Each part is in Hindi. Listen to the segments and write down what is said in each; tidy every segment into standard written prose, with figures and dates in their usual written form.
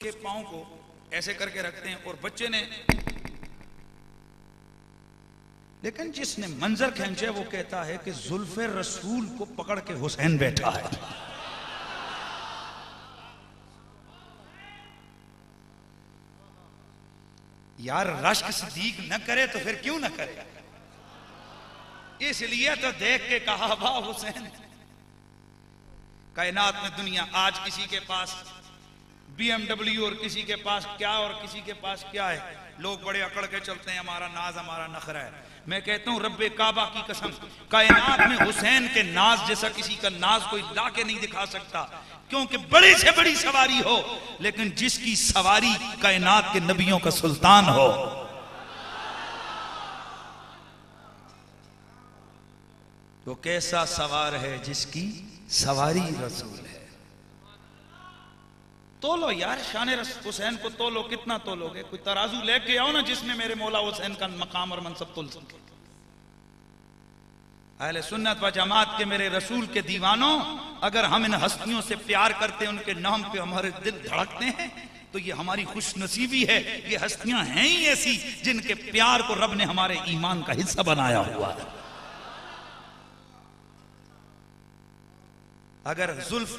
के पांव को ऐसे करके रखते हैं और बच्चे ने, लेकिन जिसने मंजर खींचे वो कहता है कि जुल्फे रसूल को पकड़ के हुसैन बैठा है। यार रश्क सिद्दीक न करे तो फिर क्यों न करे, इसलिए तो देख के कहा वाह हुसैन। कायनात में दुनिया आज किसी के पास BMW और किसी के पास क्या और किसी के पास क्या है, लोग बड़े अकड़ के चलते हैं, हमारा नाज हमारा नखरा है। मैं कहता हूं रब्बे काबा की कसम, कायनात में हुसैन के नाज जैसा किसी का नाज कोई ला के नहीं दिखा सकता, क्योंकि बड़ी से बड़ी सवारी हो लेकिन जिसकी सवारी कायनात के नबियों का सुल्तान हो। तो कैसा सवार है जिसकी सवारी रसूल है। तोलो यार शान हुसैन को तोलो, कितना तोलोगे? कोई तराजू लेके आओ ना जिसमें मेरे मौला हुसैन का मकाम और मनसब तुल सके। अहले सुन्नत व जमात के मेरे रसूल के दीवानों, अगर हम इन हस्तियों से प्यार करते हैं, उनके नाम पे हमारे दिल धड़कते हैं, तो ये हमारी खुश नसीबी है। ये हस्तियां हैं ही ऐसी जिनके प्यार को रब ने हमारे ईमान का हिस्सा बनाया हुआ है। अगर जुल्फ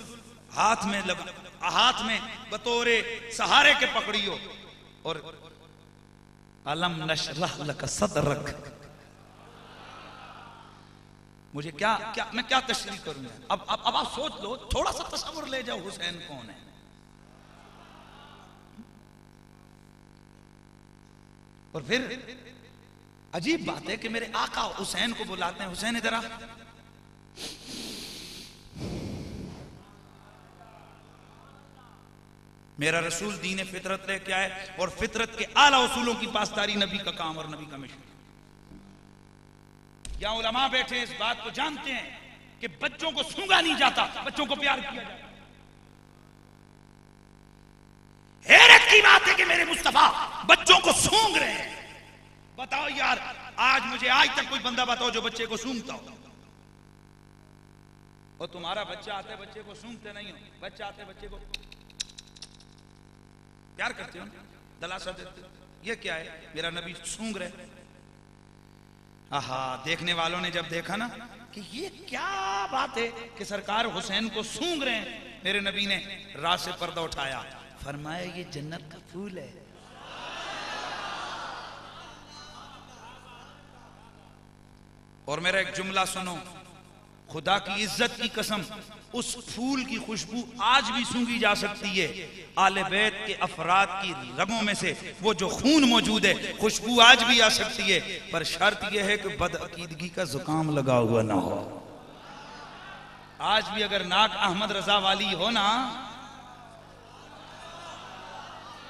हाथ में बतौरे सहारे के पकड़ियो और अलम नशरह लक सदरक, मुझे मैं क्या तशरीह करूंगा? अब आप सोच लो, थोड़ा सा तस्वुर ले जाओ, हुसैन कौन है? और फिर अजीब बात है कि मेरे आका हुसैन को बुलाते हैं, हुसैन इधर आ। मेरा रसूल दीन फितरत लेके आए और फितरत के आला उसूलों की पासदारी नबी का काम और नबी का मिशन। या उलमा बैठे इस बात को जानते हैं कि बच्चों को सूंघा नहीं जाता, बच्चों को प्यार किया जाता। हैरत की बात है कि मेरे मुस्तफा बच्चों को सूंघ रहे हैं। बताओ यार, आज तक कोई बंदा बताओ जो बच्चे को सूंघता हो। और तुम्हारा बच्चा आते बच्चे को सूंघते नहीं हो, बच्चा आते बच्चे को प्यार करते हो, दलासा देते हो। ये क्या है? मेरा नबी सूंघ रहे। आहा, देखने वालों ने जब देखा ना कि ये क्या बात है कि सरकार हुसैन को सूंघ रहे हैं, मेरे नबी ने रात से पर्दा उठाया, फरमाया ये जन्नत का फूल है। और मेरा एक जुमला सुनो, खुदा की इज्जत की कसम, उस फूल की खुशबू आज भी सूंघी जा सकती है। आले बैत के अफराद की रगों में से वो जो खून मौजूद है, खुशबू आज भी आ सकती है, पर शर्त यह है कि बदअकीदगी का जुकाम लगा हुआ ना हो। आज भी अगर नाक अहमद रजा वाली हो ना,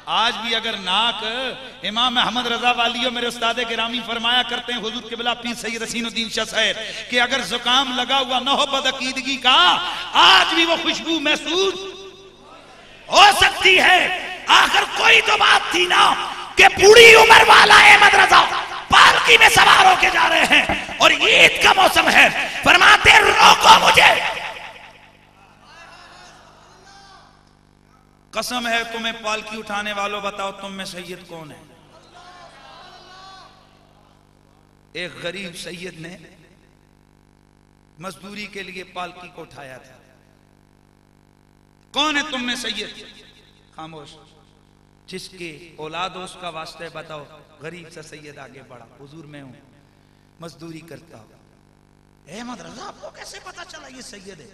आज भी अगर नाक इमाम अहमद रजा वाली हो, मेरे उस्ताद गिरामी फरमाया करते हैं हुजूर क़िबला पीर सैयद हसीनुद्दीन शाह साहब कि अगर जुकाम लगा हुआ न हो बदअकीदगी का, आज भी वो खुशबू महसूस हो सकती है। आखिर कोई तो बात थी ना कि बूढ़ी उम्र वाला अहमद रजा पालकी में सवार होके जा रहे हैं और ईद का मौसम है, फरमाते रोको मुझे, कसम है तुम्हें पालकी उठाने वालों, बताओ तुम में सैयद कौन है? एक गरीब सैयद ने मजदूरी के लिए पालकी को उठाया था। कौन है तुम में सैयद? खामोश। जिसके औलाद हो उसका वास्ता है, बताओ। गरीब सा सैयद आगे बढ़ा, हुजूर मैं हूं, मजदूरी करता हूं। अहमद रजा आपको कैसे पता चला ये सैयद है?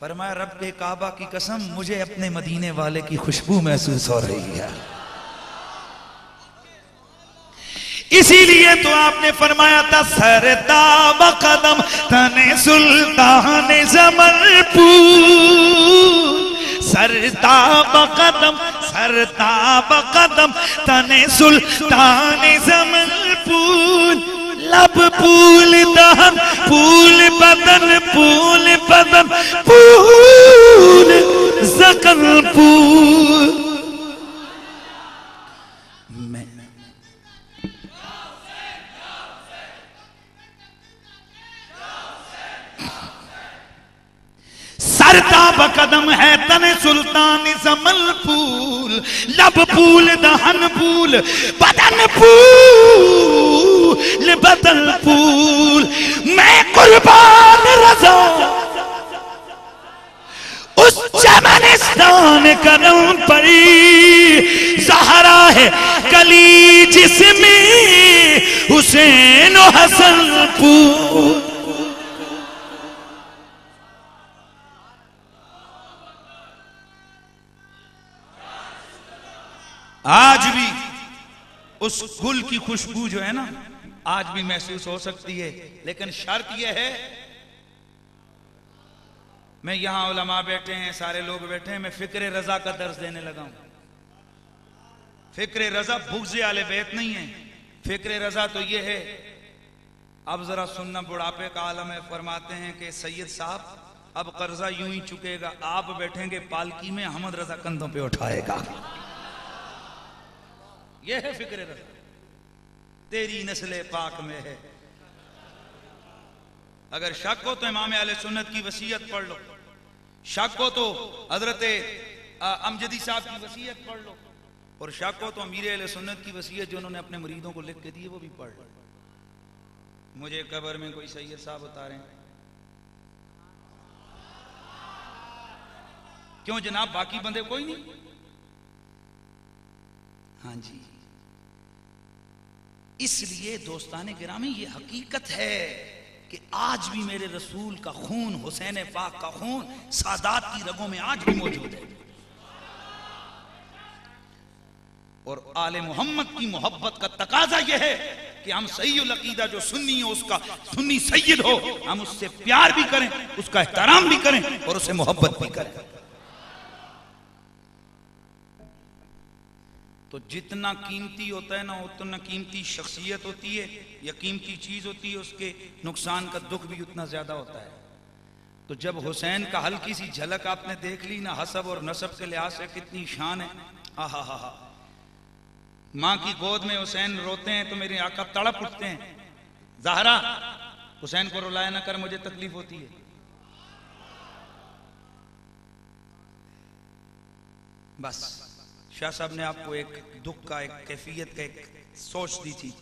फरमाया रब्बे काबा की कसम, मुझे अपने मदीने वाले की खुशबू महसूस हो रही है। इसीलिए तो आपने फरमाया था सरताब कदम तने सुल्तान जमलपुर, सरताब कदम तने सुल्तान जमलपुर, लब फूल दहन फूल बदन फूल बदन फूल ज़कलपुर। सरताब कदम कदम है तन सुल्तान जमल फूल, लब फूल दहन फूल बदन फूल बदन फूल। मैं कुर्बान रज़ा उस चमनिस्तान कदम पड़ी, ज़हरा है कली जिसमें हुसैन हसन फूल। आज भी उस गुल की खुशबू जो है ना, आज भी महसूस हो सकती है, लेकिन शर्त यह है, मैं यहां उलमा बैठे हैं, सारे लोग बैठे हैं, मैं फिक्र रजा का दर्ज देने लगा हूं। फिक्र रजा बुग़्ज़ आले बैत नहीं है, फिक्र रजा तो यह है, अब जरा सुनना, बुढ़ापे का आलम है। फरमाते हैं कि सैयद साहब अब कर्जा यूं ही चुकेगा, आप बैठेंगे पालकी में, अहमद रजा कंधों पे उठाएगा। यह है फिक्र रजा, तेरी नस्ल पाक में है। अगर शक हो तो इमाम अहले सुन्नत की वसीयत पढ़ लो, शक हो तो हजरत अमजदी साहब की वसीयत पढ़ लो, और शक हो तो अमीर अहले सुन्नत की वसीयत जो उन्होंने अपने मुरीदों को लिख के दी वो भी पढ़ लो। मुझे कब्र में कोई सैयद साहब उतारे, क्यों जनाब, बाकी बंदे कोई नहीं? हाँ जी, इसलिए दोस्ताने गिरामी ये हकीकत है कि आज भी मेरे रसूल का खून, हुसैन पाक का खून सादात की रगों में आज भी मौजूद है। और आले मोहम्मद की मोहब्बत का तकाजा यह है कि हम सहीउल अकीदा जो सुन्नी हो, उसका सुन्नी सैयद हो, हम उससे प्यार भी करें, उसका एहतराम भी करें और उसे मोहब्बत भी करें। तो जितना कीमती होता है ना, उतना कीमती शख्सियत होती है या कीमती चीज होती है, उसके नुकसान का दुख भी उतना ज्यादा होता है। तो जब हुसैन का हल्की सी झलक आपने देख ली ना, हसब और नसब के लिहाज से कितनी शान है। आहा हा हा, माँ की गोद में हुसैन रोते हैं तो मेरे आका तड़प उठते हैं, ज़हरा हुसैन को रुलाया ना कर, मुझे तकलीफ होती है। बस शाह साहब ने आपको एक दुख का, एक कैफियत का एक सोच दी थी।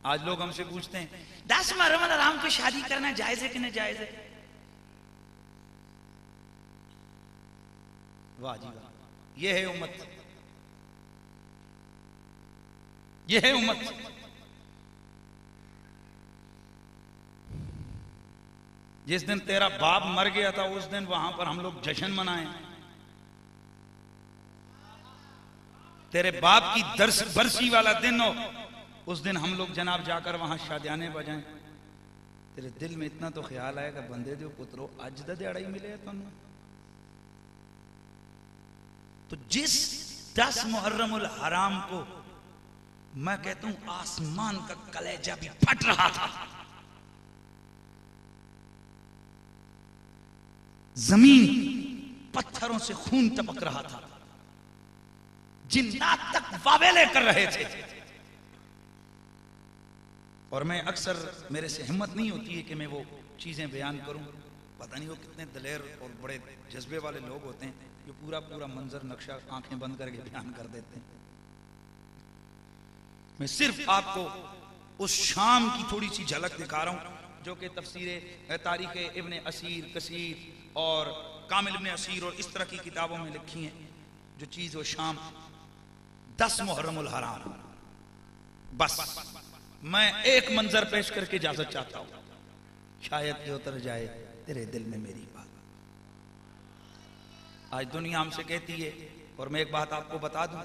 आज लोग हमसे पूछते हैं 10 मुहर्रम आराम को शादी करना जायज है कि नहीं जायज है? वाह जी वाह, ये है उम्मत, ये है उम्मत। जिस दिन तेरा बाप मर गया था उस दिन वहां पर हम लोग जश्न मनाए, तेरे बाप की बरसी वाला दिन हो उस दिन हम लोग जनाब जाकर वहां शादियाने बजाएं। तेरे दिल में इतना तो ख्याल आएगा, बंदे दो पुत्रो अज दा दिहाड़ा ही मिले तुम। तो जिस 10 मुहर्रमुल हराम को मैं कहता हूं आसमान का कलेजा भी फट रहा था, जमीन पत्थरों से खून टपक रहा था, जिन्नात तक वावेले कर रहे थे। और मैं अक्सर, मेरे से हिम्मत नहीं होती है कि मैं वो चीजें बयान करूं। पता नहीं वो कितने दलेर और बड़े जज्बे वाले लोग होते हैं जो पूरा पूरा मंजर नक्शा आंखें बंद करके बयान कर देते हैं। मैं सिर्फ आपको उस शाम की थोड़ी सी झलक दिखा रहा हूं जो कि तफसीर तारीख इब्ने असीर कसीर और कामिल इब्ने असीर और इस तरह की किताबों में लिखी हैं। जो चीज वो शाम 10 मुहर्रमुल हराम। बस मैं एक मंजर पेश करके इजाजत चाहता हूं, शायद कि उतर जाए तेरे दिल में मेरी बात। आज दुनिया हमसे कहती है, और मैं एक बात आपको बता दूं,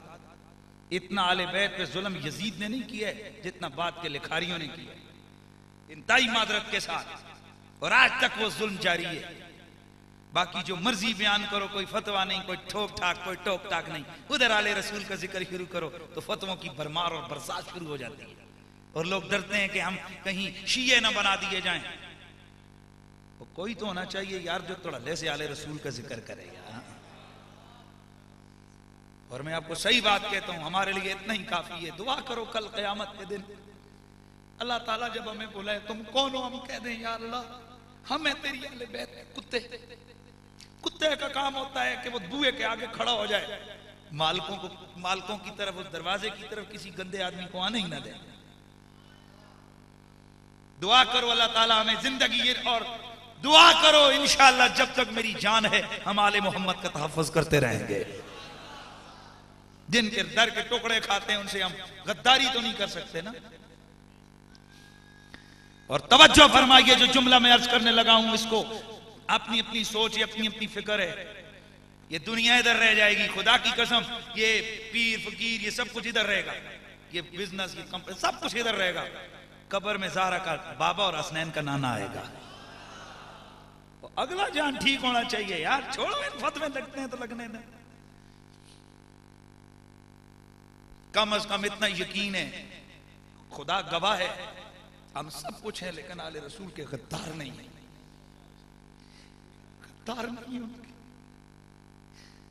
इतना आले बैत पे जुल्म यजीद ने नहीं किया है जितना बाद के लिखारियों ने किया, इंतहाई मादरत के साथ, और आज तक वो जुल्म जारी है। बाकी जो मर्जी बयान करो, कोई फतवा नहीं, कोई ठोक ठाक, कोई टोक टाक नहीं। उधर आले रसूल का जिक्र शुरू करो तो फतवों की भरमार और बरसात शुरू हो जाती है, और लोग डरते हैं कि हम कहीं शीये ना बना दिए जाएं। वो कोई तो होना चाहिए यार जो तोड़ले से आले रसूल का जिक्र करेगा। और मैं आपको सही बात कहता हूं, हमारे लिए इतना ही काफी है। दुआ करो कल क़यामत के दिन अल्लाह ताला जब हमें बुलाए, तुम कौन हो, हम कह दें या अल्लाह हम हैं तेरी अहले बैत के कुत्ते, कुत्ते का काम होता है कि वो बुए के आगे खड़ा हो जाए, मालकों की तरफ, उस दरवाजे की तरफ किसी गंदे आदमी को आने ही ना दे। दुआ करो अल्लाह ताला हमें जिंदगी, और दुआ करो इंशाअल्लाह जब तक मेरी जान है हम आले मोहम्मद का तहफ़्फ़ुज़ करते रहेंगे। जिनके दर के टुकड़े खाते हैं उनसे हम गद्दारी तो नहीं कर सकते ना। और तवज्जो फरमाइए, जो जुमला मैं अर्ज करने लगा हूं इसको अपनी अपनी सोच, अपनी अपनी फिक्र है। ये दुनिया इधर रह जाएगी, खुदा की कसम, ये पीर फकीर ये सब कुछ इधर रहेगा, ये बिजनेस, ये कंपनी सब कुछ इधर रहेगा। कब्र में ज़हरा का बाबा और हसनैन का नाना आएगा। तो अगला जान ठीक होना चाहिए यार, छोड़ो इन फतवे लगते हैं तो लगने दें। कम अज कम इतना यकीन है, खुदा गवाह है, हम सब कुछ है लेकिन आले रसूल के गद्दार नहीं है, गद्दार नहीं है,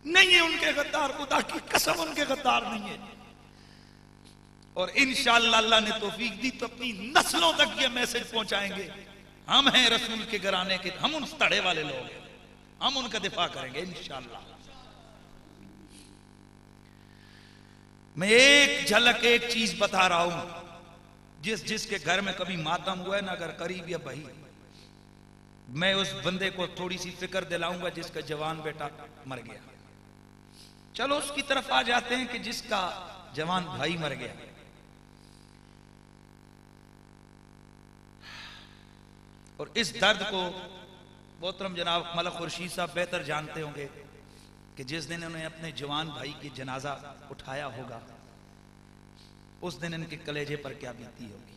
नहीं है उनके गद्दार, खुदा की कसम उनके गद्दार नहीं है। और इंशाअल्लाह अल्लाह ने तौफीक दी तो अपनी नस्लों तक ये मैसेज पहुंचाएंगे, हम हैं रसूल के घराने के, हम उन तड़े वाले लोग हैं, हम उनका दिफा करेंगे इंशाअल्लाह। मैं एक झलक एक चीज बता रहा हूं, जिसके घर में कभी मातम हुआ है ना, अगर करीब या भाई, मैं उस बंदे को थोड़ी सी फिक्र दिलाऊंगा जिसका जवान बेटा मर गया। चलो उसकी तरफ आ जाते हैं कि जिसका जवान भाई मर गया। और इस दर्द को मोहतरम जनाब मलक खुर्शीद साहब बेहतर जानते होंगे कि जिस दिन उन्होंने अपने जवान भाई की जनाजा उठाया होगा उस दिन इनके कलेजे पर क्या बीती होगी।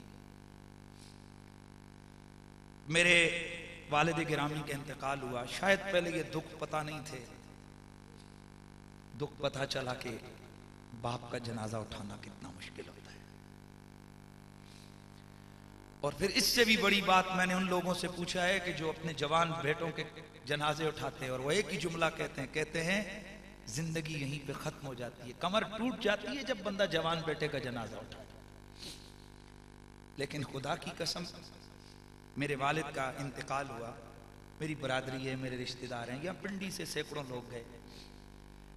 मेरे वालिद गिरामी का इंतकाल हुआ, शायद पहले ये दुख पता नहीं थे, दुख पता चला कि बाप का जनाजा उठाना कितना मुश्किल होता है। और फिर इससे भी बड़ी बात मैंने उन लोगों से पूछा है कि जो अपने जवान बेटों के जनाजे उठाते हैं और वो एक ही जुमला कहते हैं जिंदगी यहीं पे खत्म हो जाती है, कमर टूट जाती है जब बंदा जवान बेटे का जनाजा उठाता। लेकिन खुदा की कसम, मेरे वालिद का इंतकाल हुआ, मेरी बरादरी है, मेरे रिश्तेदार हैं, या पिंडी से सैकड़ों लोग गए।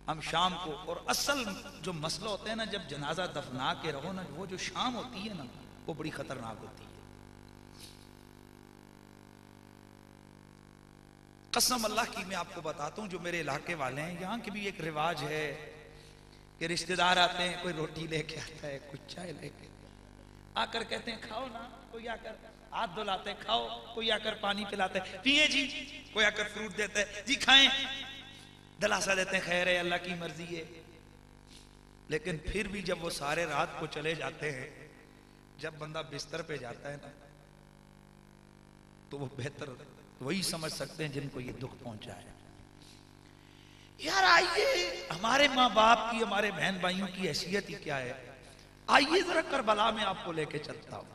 हम शाम को, और असल जो मसला होता है ना, जब जनाजा दफना के रहो ना, वो जो शाम होती है ना, वो बड़ी खतरनाक होती है। कसम अल्लाह की मैं आपको बताता हूं, जो मेरे इलाके वाले हैं, यहाँ की भी एक रिवाज है कि रिश्तेदार आते हैं, कोई रोटी लेके आता है, कुछ चाय लेके आकर कहते हैं खाओ ना, कोई आकर हाथ धुलाते हैं खाओ, कोई आकर पानी पिलाते हैं पिए जी, कोई आकर फ्रूट देता है जी खाएं, दिलासा देते हैं खैर है अल्लाह की मर्जी है। लेकिन फिर भी जब वो सारे रात को चले जाते हैं, जब बंदा बिस्तर पे जाता है ना, तो वो बेहतर वही समझ सकते हैं जिनको ये दुख पहुंचा है। यार आइए, हमारे माँ बाप की, हमारे बहन भाइयों की हैसियत ही क्या है, आइए जरा करबला में आपको लेके चलता हूं।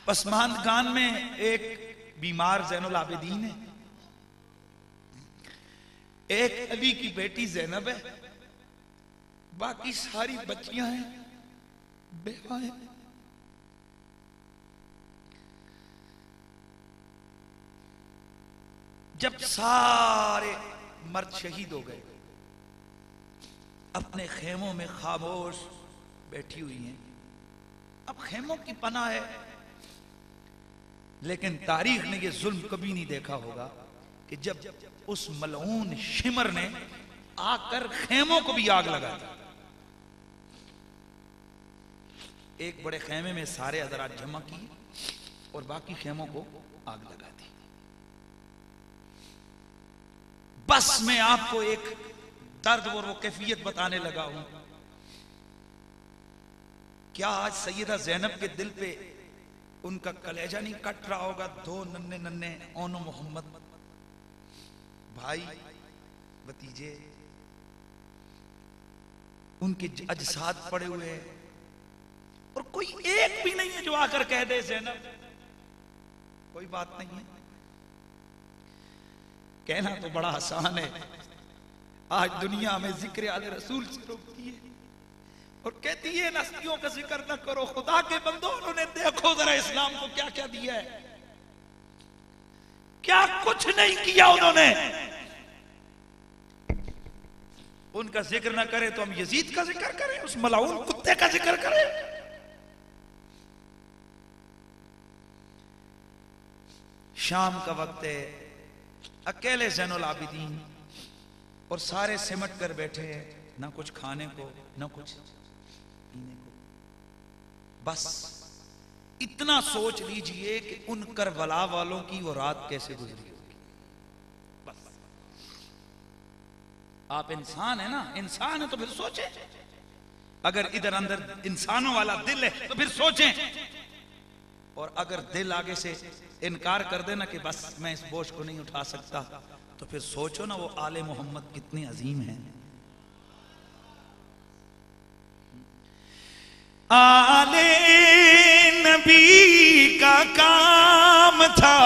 पसमानदगान में एक बीमार जैनुल आबिदीन है, एक अली की बेटी जैनब है, बाकी सारी बच्चियां हैं, बेवा हैं। जब सारे मर्द शहीद हो गए, अपने खेमों में खामोश बैठी हुई हैं। अब खेमों की पनाह है, लेकिन तारीख ने यह जुल्म कभी नहीं देखा होगा कि जब उस मलऊन शिमर ने आकर खेमों को भी आग लगा दी। एक बड़े खेमे में सारे हजरात जमा किए और बाकी खेमों को आग लगा दी। बस मैं आपको एक दर्द और वो कैफियत बताने लगा हूं। क्या आज सैयदा जैनब के दिल पे उनका कलेजा नहीं कट रहा होगा? दो नन्हे नन्हे ओनो मोहम्मद भाई भतीजे, उनके अजसाद पड़े हुए हैं और कोई एक भी नहीं है जो आकर कह दे जैनब कोई बात नहीं है। कहना तो बड़ा आसान है, आज दुनिया में जिक्र आले रसूल से रोकती है और कहती है हस्तियों का जिक्र न करो, खुदा के बंदो उन्होंने देखो जरा इस्लाम को क्या क्या दिया है। क्या कुछ नहीं किया उन्होंने। उनका जिक्र ना करें तो हम यजीद का जिक्र करें, उस मलाउन कुत्ते का जिक्र करें। शाम का वक्त है, अकेले ज़ैनुल आबिदीन और सारे सिमट कर बैठे हैं, ना कुछ खाने को ना कुछ पीने को। बस इतना सोच लीजिए कि उन करबला वालों की वो रात कैसे गुजरी होगी। बस आप इंसान है ना, इंसान है तो फिर सोचें। अगर इधर अंदर इंसानों वाला दिल है तो फिर सोचें, और अगर दिल आगे से इनकार कर देना कि बस मैं इस बोझ को नहीं उठा सकता, तो फिर सोचो ना वो आले मोहम्मद कितने अजीम हैं। आले नबी का काम था,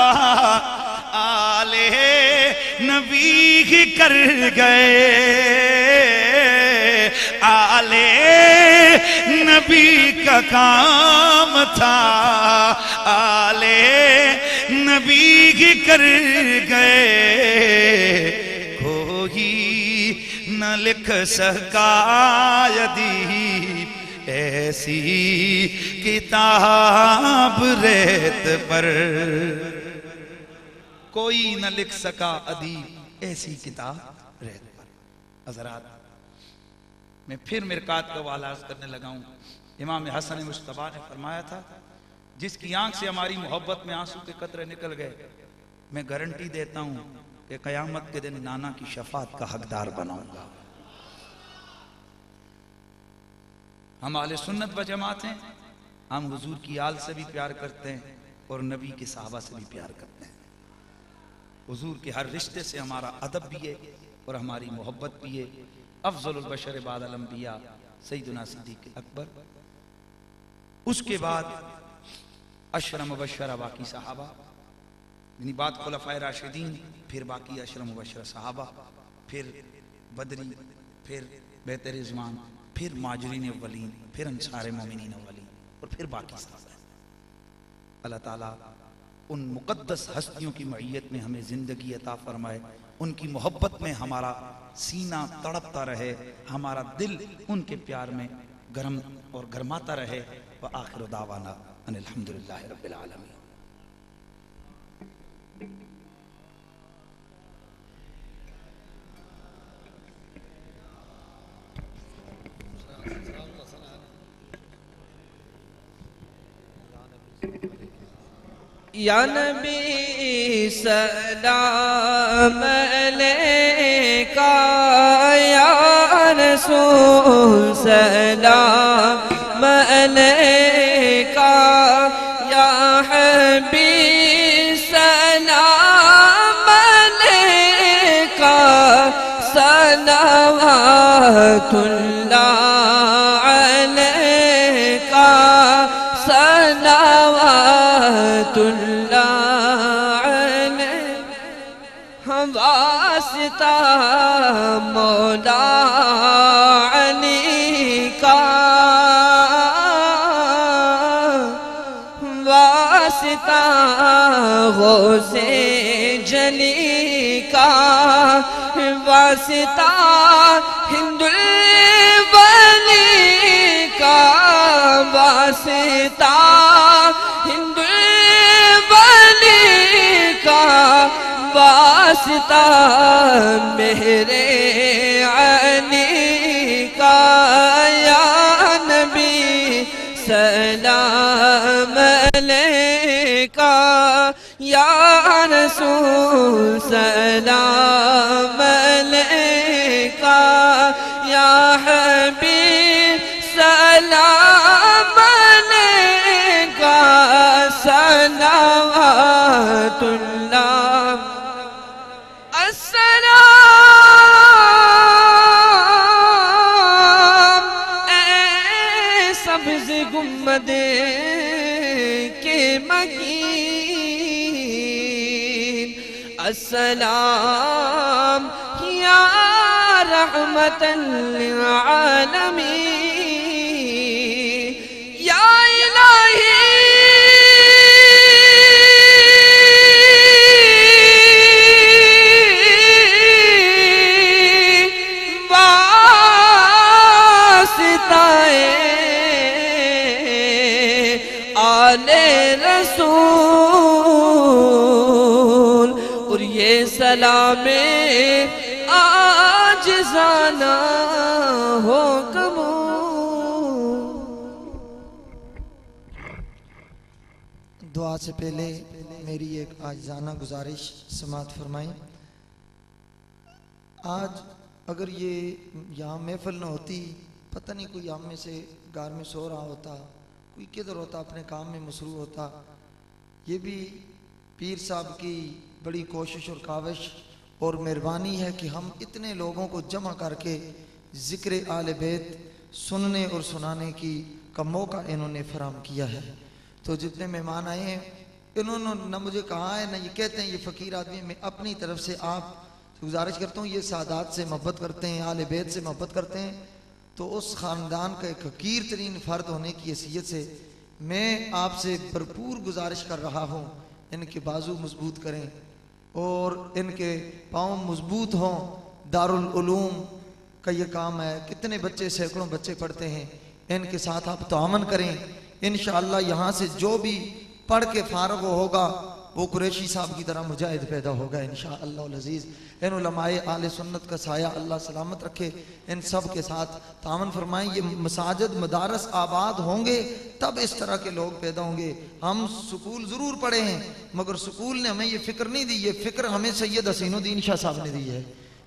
आले नबी ही कर गए, आले नबी का काम था, आले नबी ही कर गए। कोई न लिख सका यदि ऐसी किताब रेत पर, कोई न लिख सका अदीब ऐसी किताब रेत पर। हज़रात, मैं फिर मिरकात का वाला करने लगा हूं। इमाम हसन मुश्तबा ने फरमाया था, जिसकी आंख से हमारी मोहब्बत में आंसू के कतरे निकल गए, मैं गारंटी देता हूं कि कयामत के दिन नाना की शफात का हकदार बनाऊंगा। हम आले सुन्नत व जमात हैं, हम हुजूर की आल से भी प्यार करते हैं और नबी के साहबा से भी प्यार करते हैं। हुजूर के हर रिश्ते से हमारा अदब भी है और हमारी मोहब्बत भी है। अफजलुल बशर बादल अंबिया सैयदना सिद्दीक अकबर, उसके बाद अशरा मुबश्शरा बाकी सहाबा, यानी बाद खुलफाए राशिदीन, फिर बाकी अशरा मुबश्शरा सहाबा, फिर बदरी, फिर बेहतर रिजवान, फिर माजरीन अव्वलीन, फिर अंसार मोमिनीन अव्वलीन, और फिर बाकी सहाबा। अल्लाह ताला उन मुक़द्दस हस्तियों की मईयत में हमें ज़िंदगी अता फरमाए, उनकी मोहब्बत में हमारा सीना तड़पता रहे, हमारा दिल उनके प्यार में गर्म और गर्माता रहे। व आखिर दावाना अनिल हम्दुलिल्लाहि रब्बिल आलमीन। या नबी सलाम अलैका, या रसूल सलाम अलैका, या हबीब सलाम अलैका, सलावतुल्लाह अलैका, सलावतुल्लाह अलैका। वास्ता मौला अली का, वास्ता गौसे जली का, वास्ता हिंदुल वली का, वास्ता हिंदुल वली का, वास्ता मेरे अली का। या नबी सलाम अलैका, या रसूल सलाम अलैका, या हबीब सलाम अलैका, सलावतुल्लाह। अस्सलाम ए सब्ज़ गुम्बद के मकीन, अस्सलाम या रहमतन लिल आलमीन। या इलाही सलामे आज जाना हो कबूल। दुआ से पहले मेरी एक आजाना गुजारिश समात फरमाएं। आज अगर ये यहाँ महफिल न होती, पता नहीं कोई हम में से घर में सो रहा होता, कोई किधर होता, अपने काम में मसरूफ होता। ये भी पीर साहब की बड़ी कोशिश और काविश और मेहरबानी है कि हम इतने लोगों को जमा करके ज़िक्र आले बैत सुनने और सुनाने की का मौका इन्होंने फराहम किया है। तो जितने मेहमान आए हैं, इन्होंने न मुझे कहा है न ये कहते हैं ये फ़कीर आदमी। मैं अपनी तरफ से आप गुजारिश करता हूँ, ये सादात से मोहब्बत करते हैं, आले बैत से मोहब्बत करते हैं, तो उस ख़ानदान का एक हकीर तरीन फ़र्द होने की हैसियत से मैं आपसे भरपूर गुजारिश कर रहा हूँ, इनके बाजू मजबूत करें और इनके पाँव मजबूत हों। दारुल उलूम का ये काम है, कितने बच्चे, सैकड़ों बच्चे पढ़ते हैं, इनके साथ आप तामन करें। इंशाअल्लाह यहाँ से जो भी पढ़ के फारग होगा वो कुरैशी साहब की तरह मुजाहिद पैदा होगा इंशाअल्लाह अज़ीज़। इन उलमाए आले सुन्नत का साया अल्लाह सलामत रखे, इन सब के साथ तामन फरमाएं। ये मसाजिद मदारस आबाद होंगे तब इस तरह के लोग पैदा होंगे। हम स्कूल ज़रूर पढ़े हैं मगर स्कूल ने हमें ये फ़िक्र नहीं दी, ये फ़िक्र हमें सैयद हसीनुद्दीन शाह साहब ने दी है।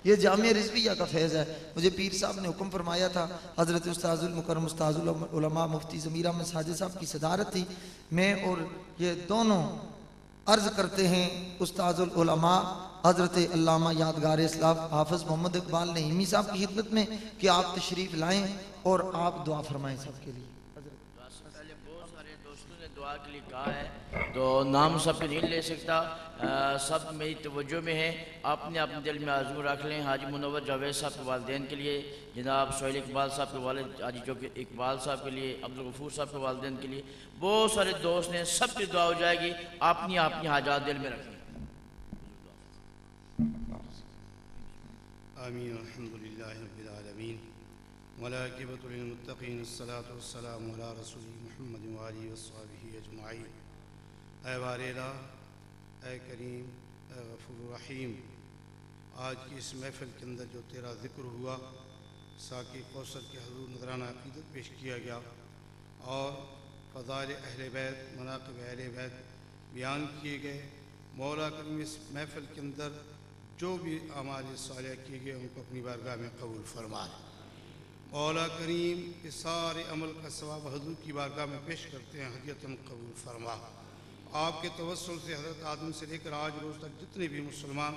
ये जामिया रिज़विया का फैज़ है। मुझे पीर साहब ने हुक्म फरमाया था, हज़रत उस्ताज़ुल मुकर्रम उस्ताज़ुल उलमा मुफ्ती ज़मीर अहमद साजिद साहब की सदारत थी। मैं और ये दोनों अर्ज़ करते हैं उस्ताज़ुल उलमा हज़रत अल्लामा यादगार इस्लाम हाफ़िज़ मोहम्मद इकबाल नईमी साहब की खिदमत में कि आप तशरीफ़ लाएँ और आप दुआ फरमाएँ सबके लिए। पहले बहुत सारे दोस्तों ने दुआ के लिए कहा है, तो नाम सबके नहीं ले सकता, सब मेरी तवज्जो में है। आपने अपने दिल में आज़ू रख लें। हाजी मुनव्वर जावेद साहब के वालिदैन के लिए, जनाब सोहेल इकबाल साहब के वालिद हाजी चौकी इकबाल साहब के लिए, अब्दुल गफूर साहब के वालिदैन के लिए, बहुत सारे दोस्त हैं, सबकी दुआ हो जाएगी। अपनी अपनी हाजात दिल में रखें। आमीन। अल्हम्दुलिल्लाहि रब्बिल आलमीन वलाकिबतुल लिलमुत्तक़ीन अस्सलातु वस्सलामु अला रसूलिल्लाह मुहम्मद व आलिहि वस्सहबिहि अजमाइन। ऐ वारेला, ऐ करीम, ऐ गफूर रहीम, आज की इस महफ़िल के अंदर जो तेरा ज़िक्र हुआ, साकी कौसर के हज़ूर नज़राना अक़ीदत पेश किया गया और फ़ज़ाइल अहले बैत, मनाक़िब अहले बैत बयान किए गए। मौला करीम इस महफ़िल के अंदर जो भी अमाल सालिह किए गए उनको अपनी बारगाह में कबूल फरमाए। मौला करीम इस सारे अमल का सवाब हुज़ूर की बारगाह में पेश करते हैं, हदियतन कबूल फरमा। आपके तवस्सुल से हज़रत आदम से लेकर आज रोज़ तक जितने भी मुसलमान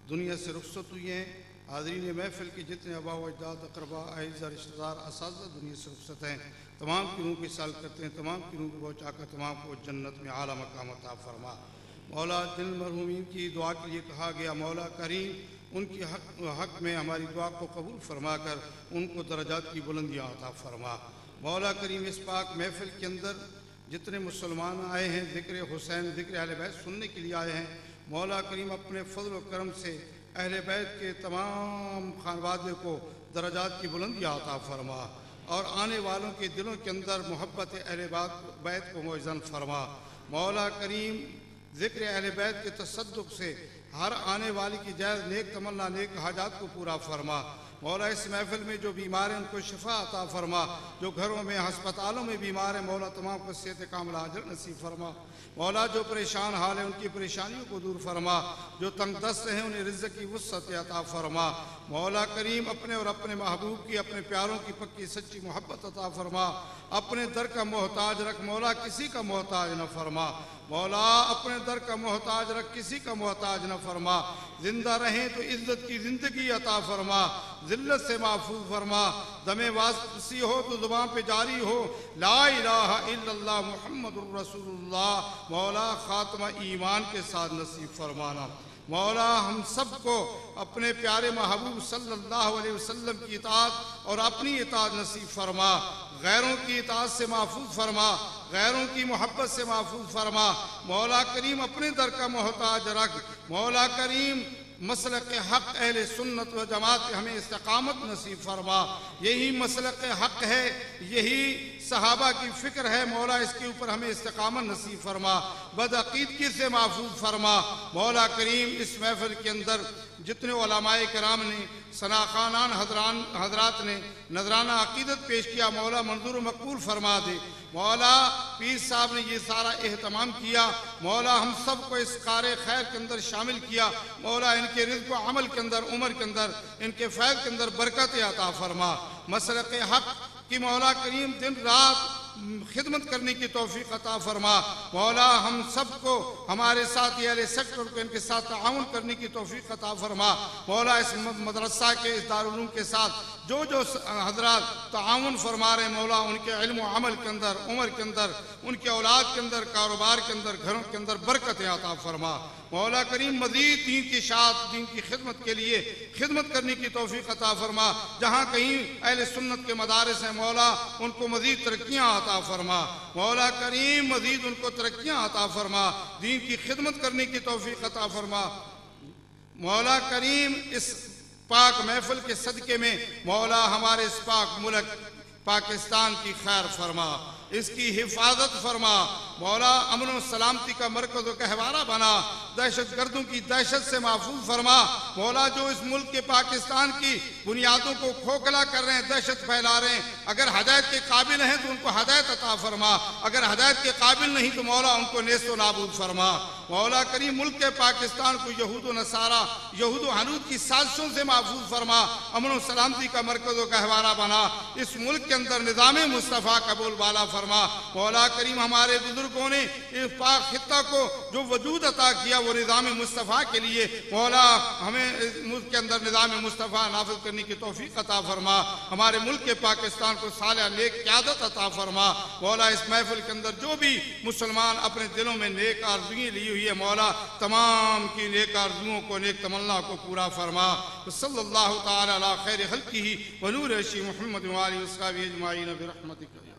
दुनिया से रुखसत हुए हैं, हाज़रीन महफ़िल के जितने आबा व अजदाद, अक़रबा, अहिज़ा, रिश्तेदार, असातिज़ा दुनिया से रुखसत हैं, तमाम की रूह की साल करते हैं, तमाम की रूह को पहुँचाकर तमाम को जन्नत में आला मकाम अता फरमा। मौला जिन मरहूमीन की दुआ के लिए कहा गया, मौला करीम उनके हक़ में हमारी दुआ को कबूल फरमा कर उनको दर्जात की बुलंदियाँ अता फरमा। मौला करीम इस पाक महफ़िल के अंदर जितने मुसलमान आए हैं, ज़िक्र हुसैन, ज़िक्र अहले बैत सुनने के लिए आए हैं, मौला करीम अपने फ़ज़ल व करम से अहले बैत के तमाम खानवादे को दर्जात की बुलंदियाँ अता फरमा और आने वालों के दिलों के अंदर मोहब्बत अहले बैत को मुअज़्ज़न फरमा। मौला करीम ज़िक्र अहले बैत के तसद्दुक़ से हर आने वाली की जायज़ नेक तमन्ना, नेक हाजात को पूरा फरमा। मौला इस महफ़िल में जो बीमार हैं उनको शिफा अता फरमा, जो घरों में हस्पतालों में बीमार हैं मौला तमाम को सेहत कामिला अजर नसीब फरमा। मौला जो परेशान हाल है उनकी परेशानियों को दूर फरमा, जो तंग दस्त हैं उन्हें रिज़्क़ की वुसअत अता फरमा। मौला करीम अपने और अपने महबूब की, अपने प्यारों की पक्की सच्ची मोहब्बत अता फरमा। अपने दर का मोहताज रख मौला, किसी का मोहताज न फरमा। मौला अपने दर का मोहताज रख, किसी का मोहताज न फरमा। जिंदा रहें तो इज्जत की ज़िंदगी अता फरमा, ज़िल्लत से महफूज फरमा। दमे वापसी हो तो ज़ुबान पे जारी हो ला इलाहा इल्लल्लाह मुहम्मदुर रसूलुल्लाह। मौला खात्मा ईमान के साथ नसीब फरमाना। मौला हम सबको अपने प्यारे महबूब सल्लल्लाहु अलैहि वसल्लम की इताअत और अपनी इताअत नसीब फरमा। गैरों की इताअत से महफूज फरमा, गैरों की मोहब्बत से महफूज फरमा। मौला करीम अपने दर का मोहताज रख। मौला करीम मसलक हक़ अहले सुन्नत व जमात हमें इस्तिक़ामत नसीब फरमा। यही मसलक हक़ है, यही सहाबा की फ़िक्र है मौला इसके ऊपर हमें इस्तिकामत नसीब फरमा, बदअकीदगी से महफूज फरमा। मौला करीम इस महफिल के अंदर जितने उलमाए कराम ने, सनाखानान हजरात ने नजराना अकीदत पेश किया, मौला मंजूर मकबूल फरमा दे। मौला पीर साहब ने ये सारा एहतमाम किया, मौला हम सब को इस कार खैर के अंदर शामिल किया। मौला इनके रिज़्क़ व अमल के अंदर, उम्र के अंदर, इनके फैज़ के अंदर बरकत अता फरमा। मसलक हक़ कि मौला करीम दिन रात खिदमत करने की तौफीक अता फरमा। मौला हम सबको, हमारे साथ अहले सेक्टर को इनके साथ ताउन करने की तौफीक अता फरमा। मौला इस मदरसा के, इस दारुल उलूम के साथ जो हजरात ताउन फरमा रहे मौला उनके इल्म व अमल के अंदर, उम्र के अंदर, उनके औलाद के अंदर, कारोबार के अंदर, घरों के अंदर बरकत अता फरमा। मौला करीम मज़ीद दीन की शात, दीन की खिदमत के लिए खिदमत करने की तौफीक अता फरमा। जहाँ कहीं अहले सुन्नत के मदारिस हैं मौला उनको मज़ीद तरक्कियाँ अता फरमा। मौला करीम मज़ीद उनको तरक्कियाँ अता फरमा, दीन की खिदमत करने की तौफीक अता फरमा। मौला करीम इस पाक महफिल के सदक़े में मौला हमारे इस पाक मुल्क पाकिस्तान की खैर फरमा, इसकी हिफाजत फरमा। मौला अमन व सलामती का मरकज़ व कहवारा बना, दहशत गर्दों की दहशत से महफूज फरमा। मौला जो इस मुल्क के पाकिस्तान की बुनियादों को खोखला कर रहे हैं, दहशत फैला रहे हैं, अगर हदायत के काबिल हैं तो उनको हदायत अता फरमा, अगर हदायत के काबिल नहीं तो मौला उनको नेस्त व नाबूद फरमा। मौला करीम मुल्क के पाकिस्तान को यहूद व नसारा, यहूद व हनूद की साजिशों से महफूज फरमा, अमन व सलामती का मरकज़ व कहवारा बना। इस मुल्क के अंदर निज़ाम मुस्तफ़ा का बोलबाला फरमा। मौला करीम हमारे बुजुर्गों ने इस पाक खित्ता को जो वजूद अता किया वो निज़ाम मुस्तफ़ा के लिए, मौला हमें इस मुल्क के अंदर निज़ाम मुस्तफ़ा नाफिज़ करने की तौफीक अता फरमा। हमारे मुल्क के पाकिस्तान को साले नेक क़यादत अता फरमा। मौला इस महफिल के अंदर जो भी मुसलमान अपने दिलों में नेक आरज़ुएं ली हुई है मौला तमाम की नेक आरज़ुओं को, नेक तमन्ना को पूरा फरमा। सल्लल्लाहु तआला अला खैर खल्क़िही व नूर अर्शी मुहम्मद व आलिहि व अस्हाबिही अजमाईन बिरहमतिक।